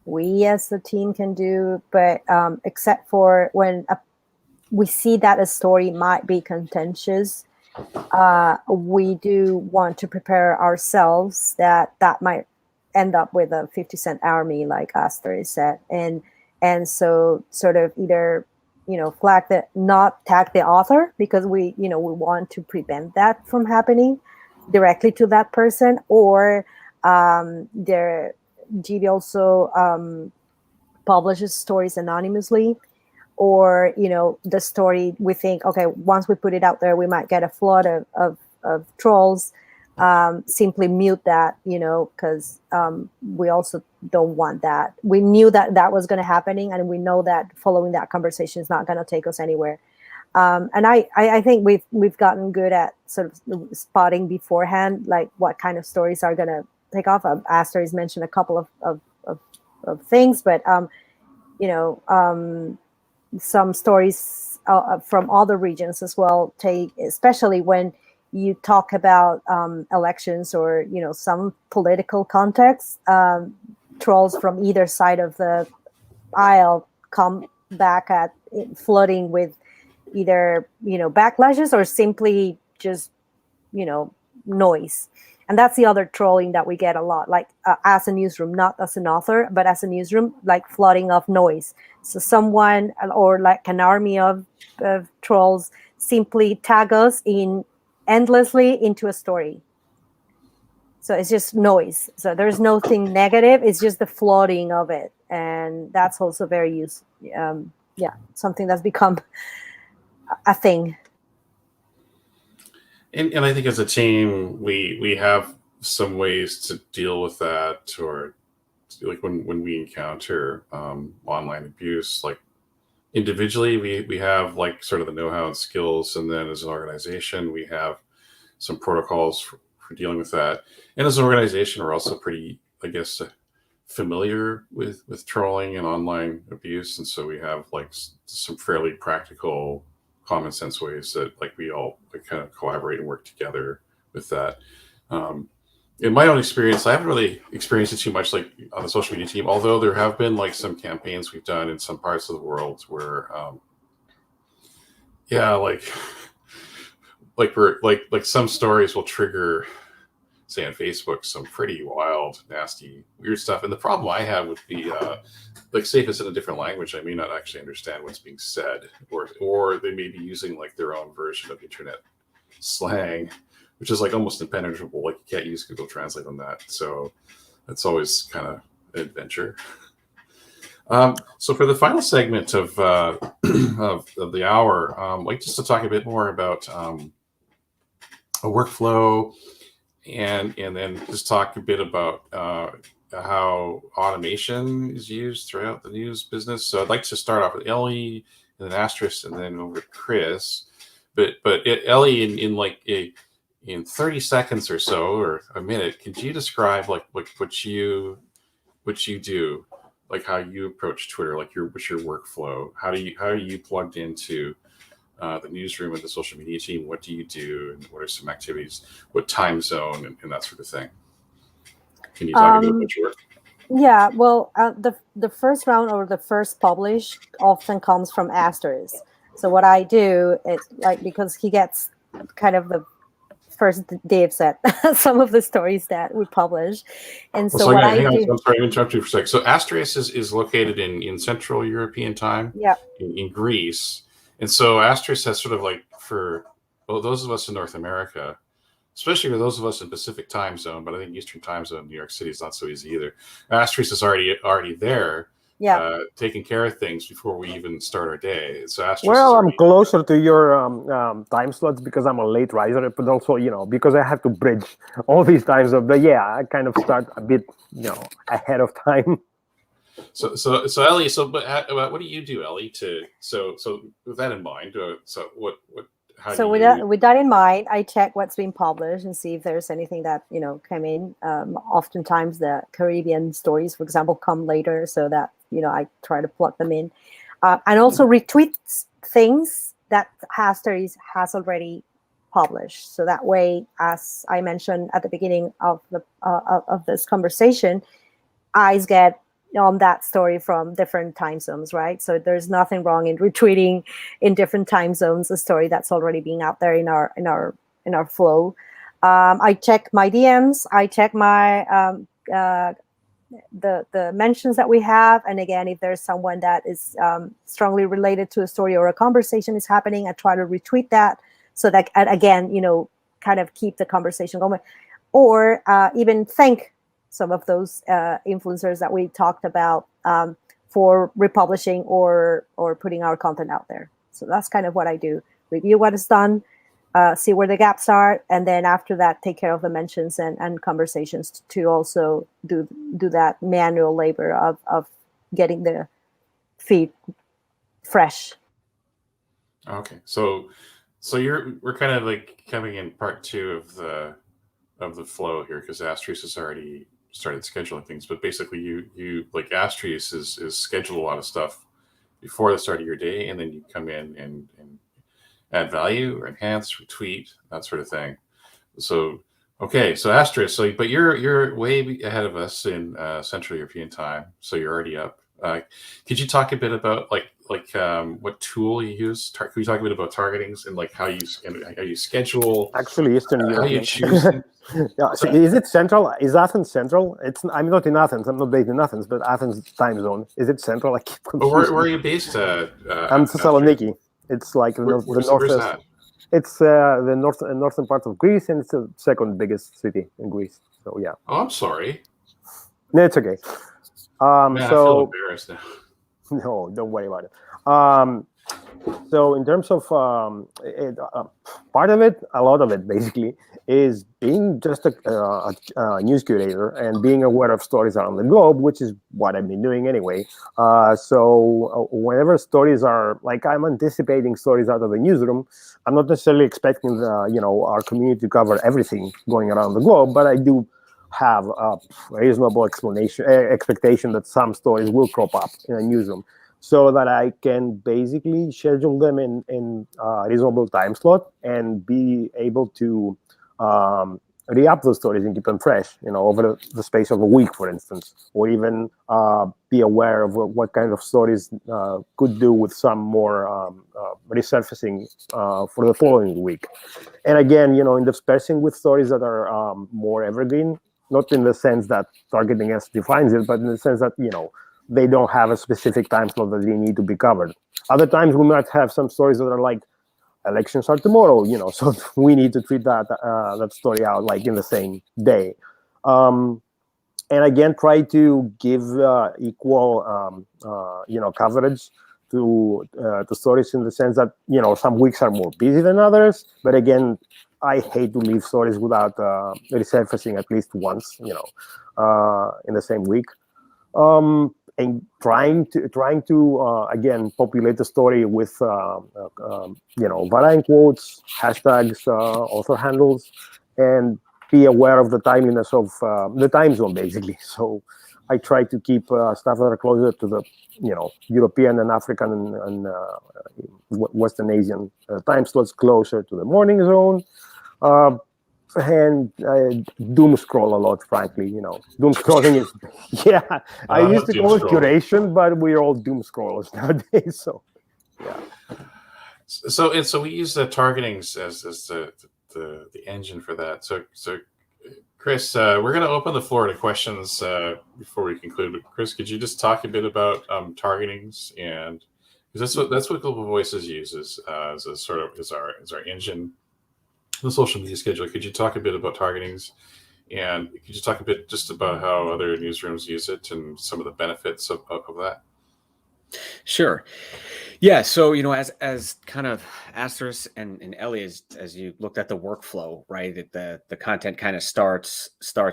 we as the team can do, but except for when we see that a story might be contentious, we do want to prepare ourselves that might end up with a 50-cent army, like Astor said, and so sort of either flag that, not tag the author, because we want to prevent that from happening directly to that person, or GB also publishes stories anonymously, or the story, we think, okay, once we put it out there, we might get a flood of trolls, simply mute that, because we also don't want that. We knew that that was going to happening, and we know that following that conversation is not going to take us anywhere. And I think we've gotten good at sort of spotting beforehand, like what kind of stories are going to take off. Aster has mentioned a couple of things, but some stories from other regions as well take, especially when you talk about elections or some political context. Trolls from either side of the aisle come back at it, flooding with either backlashes or simply just noise. And that's the other trolling that we get a lot, like as a newsroom, not as an author, but as a newsroom, like flooding of noise. So someone, or like an army of trolls, simply tag us in endlessly into a story. So it's just noise. So there's nothing negative. It's just the flooding of it. And that's also very useful. Something that's become a thing. And I think as a team, we have some ways to deal with that, or like when we encounter online abuse, like individually, we have like sort of the know-how and skills, and then as an organization, we have some protocols for dealing with that. And as an organization, we're also pretty, I guess, familiar with trolling and online abuse, and so we have like some fairly practical, common sense ways that like we all kind of collaborate and work together with that. In my own experience, I haven't really experienced it too much like on the social media team, although there have been like some campaigns we've done in some parts of the world where like some stories will trigger, say on Facebook, some pretty wild, nasty, weird stuff. And the problem I have would be like, say if it's in a different language, I may not actually understand what's being said, or they may be using like their own version of internet slang, which is like almost impenetrable. Like you can't use Google Translate on that. So that's always kind of an adventure. So for the final segment of the hour, like just to talk a bit more about a workflow, and then just talk a bit about how automation is used throughout the news business. So I'd like to start off with Ellie, and then Astris, and then over to Chris. But Ellie, in 30 seconds or so, or a minute, could you describe like what you do, like how you approach Twitter, like what's your workflow? How are you plugged into the newsroom and the social media team? What do you do, and what are some activities? What time zone, and that sort of thing? Can you talk a bit about your work? Yeah, well, the first round or the first publish often comes from Asters. So what I do is like, because he gets kind of the first dibs at some of the stories that we publish, and so what I do. I'm sorry to interrupt you for a sec. So Astris is located in Central European time. Yeah. In Greece, and so Astris has sort of like for those of us in North America, especially for those of us in Pacific time zone, but I think Eastern time zone, New York City is not so easy either. Astris is already there, taking care of things before we even start our day. So Astris I'm closer to your time slots because I'm a late riser, but also, because I have to bridge all these time zones. But yeah, I kind of start a bit, ahead of time. So Ellie, what do you do, Ellie? So with that in mind, with that in mind, I check what's been published and see if there's anything that came in. Oftentimes, the Caribbean stories, for example, come later, so that I try to plug them in, and also retweet things that Astris has already published. So that way, as I mentioned at the beginning of this conversation, eyes get on that story from different time zones, right? So there's nothing wrong in retweeting in different time zones a story that's already being out there in our flow. I check my DMs. I check my the mentions that we have, and again, if there's someone that is strongly related to a story or a conversation is happening, I try to retweet that so that again, kind of keep the conversation going, or even thank some of those influencers that we talked about for republishing or putting our content out there. So that's kind of what I do. Review what is done, see where the gaps are, and then after that, take care of the mentions and conversations to also do that manual labor of getting the feed fresh. Okay, so we're kind of like coming in part two of the flow here, because Astries has already started scheduling things, but basically you like Astries is schedule a lot of stuff before the start of your day, and then you come in and add value or enhance, retweet, that sort of thing. So okay, so Astris, but you're way ahead of us in Central European time, so you're already up. Could you talk a bit about like what tool you use? Could you talk a bit about targetings and like how you schedule? Actually, Eastern How you European. choose? Yeah, so is it central? Is Athens central? I'm not in Athens. I'm not based in Athens, but Athens time zone. Is it central? I keep But where confusing. are you based? I'm Thessaloniki. It's like the Where's northwest. that? It's the northern part of Greece, and it's the second biggest city in Greece. So yeah, Oh, I'm sorry. no, it's okay. Man, I feel So embarrassed now. no, don't worry about it. So in terms of part of it, a lot of it basically is being just a news curator and being aware of stories around the globe, which is what I've been doing anyway. So whenever stories are like, I'm anticipating stories out of the newsroom, I'm not necessarily expecting our community to cover everything going around the globe, but I do have a reasonable expectation that some stories will crop up in a newsroom, so that I can basically schedule them in a reasonable time slot and be able to re-up those stories and keep them fresh, over the space of a week, for instance, or even be aware of what kind of stories could do with some more resurfacing for the following week. And again, interspersing with stories that are more evergreen, not in the sense that targeting S defines it, but in the sense that, they don't have a specific time slot that they need to be covered. Other times we might have some stories that are like, elections are tomorrow, so we need to treat that story out like in the same day. And again, try to give equal, coverage to stories, in the sense that, some weeks are more busy than others. But again, I hate to leave stories without resurfacing at least once, in the same week. And trying to again populate the story with varying quotes, hashtags, author handles, and be aware of the timeliness of the time zone, basically. So I try to keep stuff that are closer to the European and African and Western Asian time slots, closer to the morning zone. And doom scroll a lot, frankly. Doom scrolling is, yeah. I used to call it curation, but we're all doom scrollers nowadays. So, yeah. So we use the targetings as the engine for that. So Chris, we're going to open the floor to questions before we conclude. But Chris, could you just talk a bit about targetings, and because that's what Global Voices uses as a sort of is our engine. The social media schedule. Could you talk a bit about targetings, and could you talk a bit just about how other newsrooms use it and some of the benefits of that? Sure. Yeah. So, as kind of Astris and Ellie, as you looked at the workflow, right, that the content kind of starts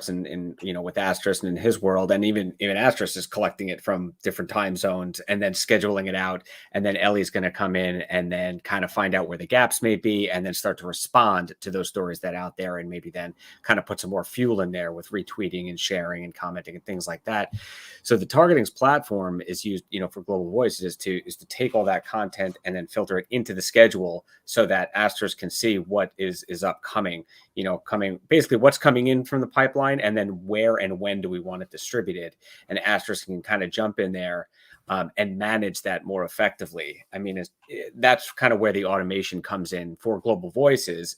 in with Astris and in his world, and even Astris is collecting it from different time zones and then scheduling it out. And then Ellie's going to come in and then kind of find out where the gaps may be, and then start to respond to those stories that are out there, and maybe then kind of put some more fuel in there with retweeting and sharing and commenting and things like that. So the targetings platform is used, for Global Voices is to take all that content and then filter it into the schedule, so that Astros can see what is upcoming, basically what's coming in from the pipeline, and then where and when do we want it distributed. And Astros can kind of jump in there and manage that more effectively. I mean, that's kind of where the automation comes in for Global Voices.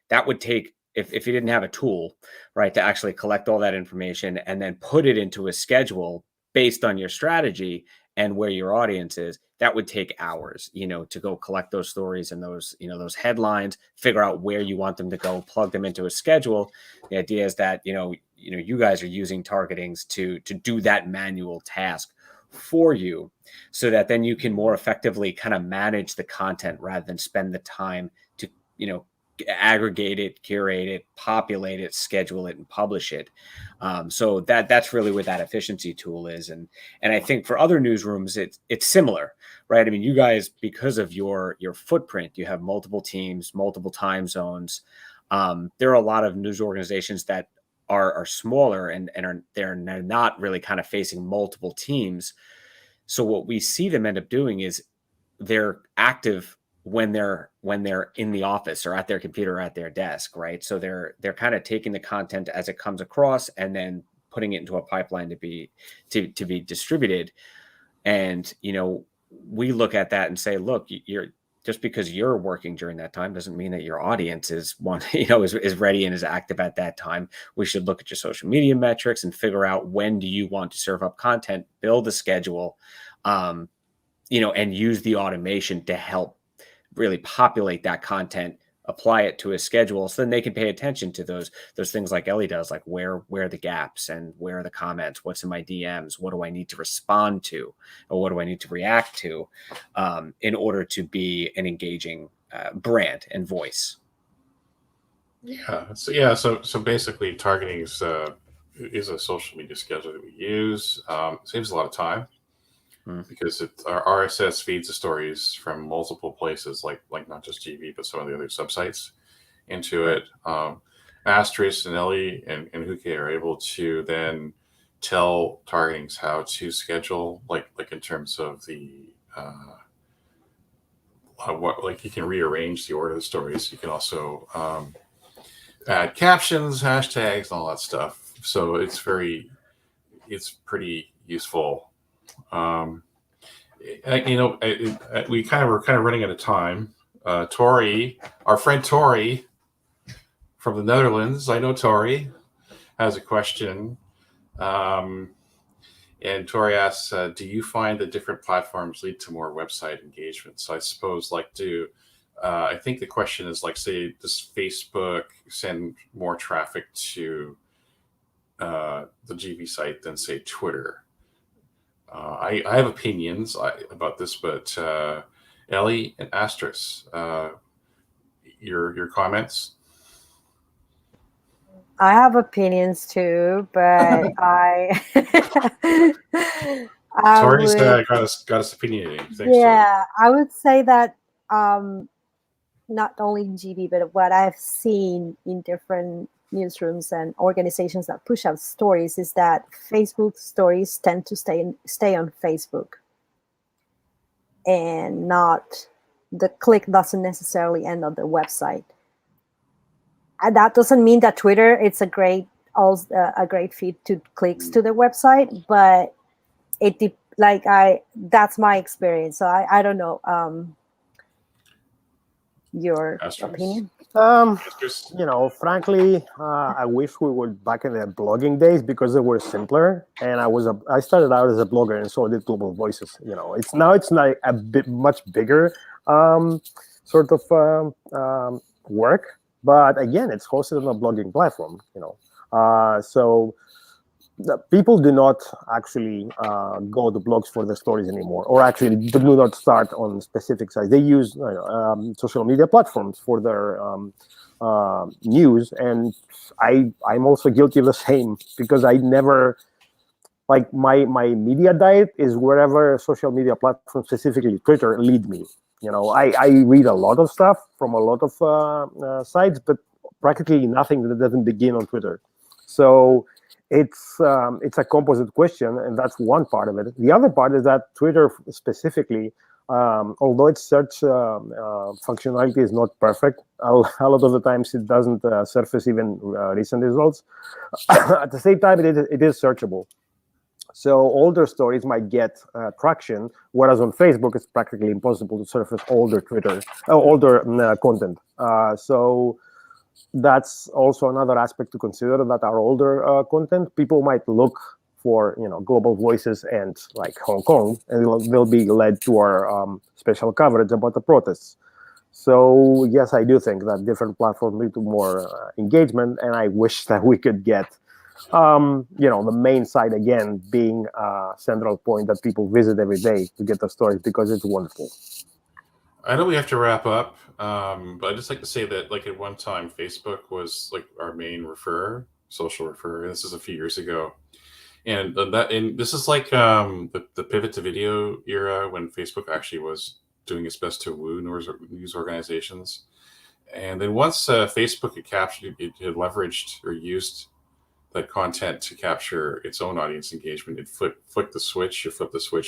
That would take, if you didn't have a tool, right, to actually collect all that information and then put it into a schedule based on your strategy and where your audience is, that would take hours, to go collect those stories and those, those headlines, figure out where you want them to go, plug them into a schedule. The idea is that, you guys are using targetings to do that manual task for you, so that then you can more effectively kind of manage the content rather than spend the time to aggregate it, curate it, populate it, schedule it, and publish it. So that's really what that efficiency tool is. And I think for other newsrooms, it's similar, right? I mean, you guys, because of your footprint, you have multiple teams, multiple time zones. There are a lot of news organizations that are smaller and they're not really kind of facing multiple teams. So what we see them end up doing is they're active when they're in the office or at their computer or at their desk, right? So they're kind of taking the content as it comes across and then putting it into a pipeline to be distributed. And we look at that and say, look, just because you're working during that time doesn't mean that your audience is ready and is active at that time. We should look at your social media metrics and figure out when do you want to serve up content, build a schedule, and use the automation to help really populate that content, apply it to a schedule, so then they can pay attention to those things like Ellie does, like where are the gaps and where are the comments, what's in my DMs, what do I need to respond to, or what do I need to react to, in order to be an engaging brand and voice. So basically, targeting is a social media schedule that we use. Saves a lot of time. Because our RSS feeds the stories from multiple places, like not just GV, but some of the other subsites into it. Asterisk and Ellie and Huke are able to then tell targetings how to schedule, like in terms of the you can rearrange the order of the stories. You can also add captions, hashtags, and all that stuff. So it's pretty useful. We kind of running out of time. Tori, our friend Tori from the Netherlands, I know Tori has a question. And Tori asks, do you find that different platforms lead to more website engagement? So I suppose I think the question is say, does Facebook send more traffic to the GV site than say Twitter? I have opinions about this, but Ellie and Asterisk, your comments? I have opinions too, but Tori's got us opinionating. Thanks, yeah, I would say that not only in GV, but what I've seen in different newsrooms and organizations that push out stories is that Facebook stories tend to stay on Facebook, and not the click doesn't necessarily end on the website. And that doesn't mean that Twitter it's a great feed to clicks to the website, but that's my experience. So I don't know your opinion. Frankly, I wish we were back in the blogging days because they were simpler. And I started out as a blogger, and so did Global Voices. It's like a bit much bigger work, but again, it's hosted on a blogging platform. So people do not actually go to blogs for the stories anymore, or actually do not start on specific sites. They use social media platforms for their news, and I'm also guilty of the same, because I never my media diet is wherever social media platforms, specifically Twitter, lead me. I read a lot of stuff from a lot of sites, but practically nothing that doesn't begin on Twitter. So it's a composite question, and that's one part of it. The other part is that Twitter specifically, although its search functionality is not perfect, a lot of the times it doesn't surface even recent results. At the same time, it is searchable. So older stories might get traction, whereas on Facebook, it's practically impossible to surface older content. So that's also another aspect to consider, that our older content, people might look for Global Voices and Hong Kong, and they'll be led to our special coverage about the protests. So yes, I do think that different platforms lead to more engagement, and I wish that we could get the main site again being a central point that people visit every day to get the stories, because it's wonderful. I know we have to wrap up, but I'd just like to say that, like, at one time, Facebook was like our main social referrer. This is a few years ago, and this is like the pivot to video era when Facebook actually was doing its best to woo news organizations. And then once Facebook had captured, it had leveraged or used that content to capture its own audience engagement, it flipped the switch.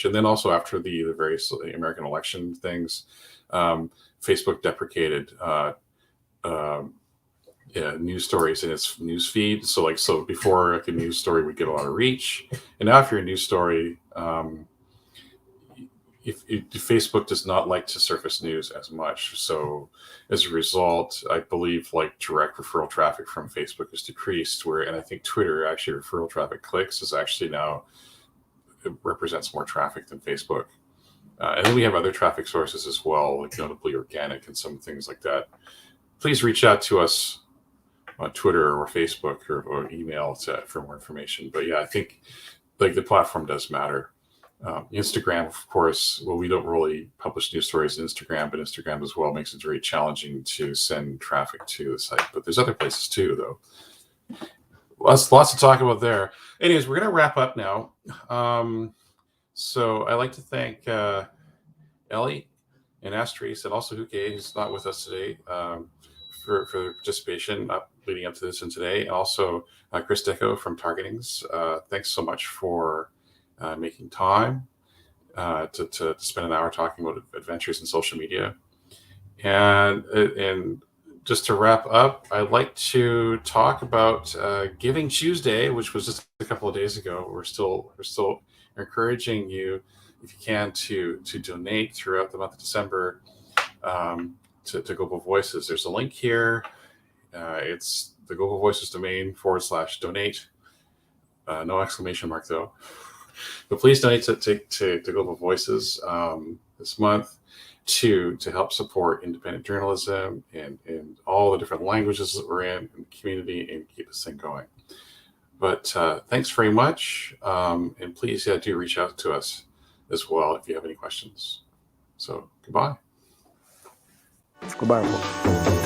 And then also after the various American election things, Facebook deprecated news stories in its news feed. So before, like, a news story would get a lot of reach, and now if you're a news story, if Facebook does not like to surface news as much. So as a result, I believe, like, direct referral traffic from Facebook has decreased, and I think Twitter, actually, referral traffic clicks is actually now, it represents more traffic than Facebook. And then we have other traffic sources as well, like notably organic and some things like that. Please reach out to us on Twitter or Facebook or email for more information. But yeah, I think, like, the platform does matter. Instagram, of course, well, we don't really publish news stories on Instagram, but Instagram as well makes it very challenging to send traffic to the site. But there's other places too, though. Lots to talk about there. Anyways, we're going to wrap up now. So I'd like to thank Ellie and Astrid, and also Huke, who's not with us today, for participation leading up to this and today. And also Chris Deco from Targetings. Thanks so much for making time to spend an hour talking about adventures in social media. And just to wrap up, I'd like to talk about Giving Tuesday, which was just a couple of days ago. We're still encouraging you, if you can, to donate throughout the month of December to Global Voices. There's a link here. It's the Global Voices domain /donate. No exclamation mark though. But please donate to Global Voices this month to help support independent journalism and all the different languages that we're in the community and keep this thing going. But thanks very much. And please, do reach out to us as well if you have any questions. So goodbye. Goodbye.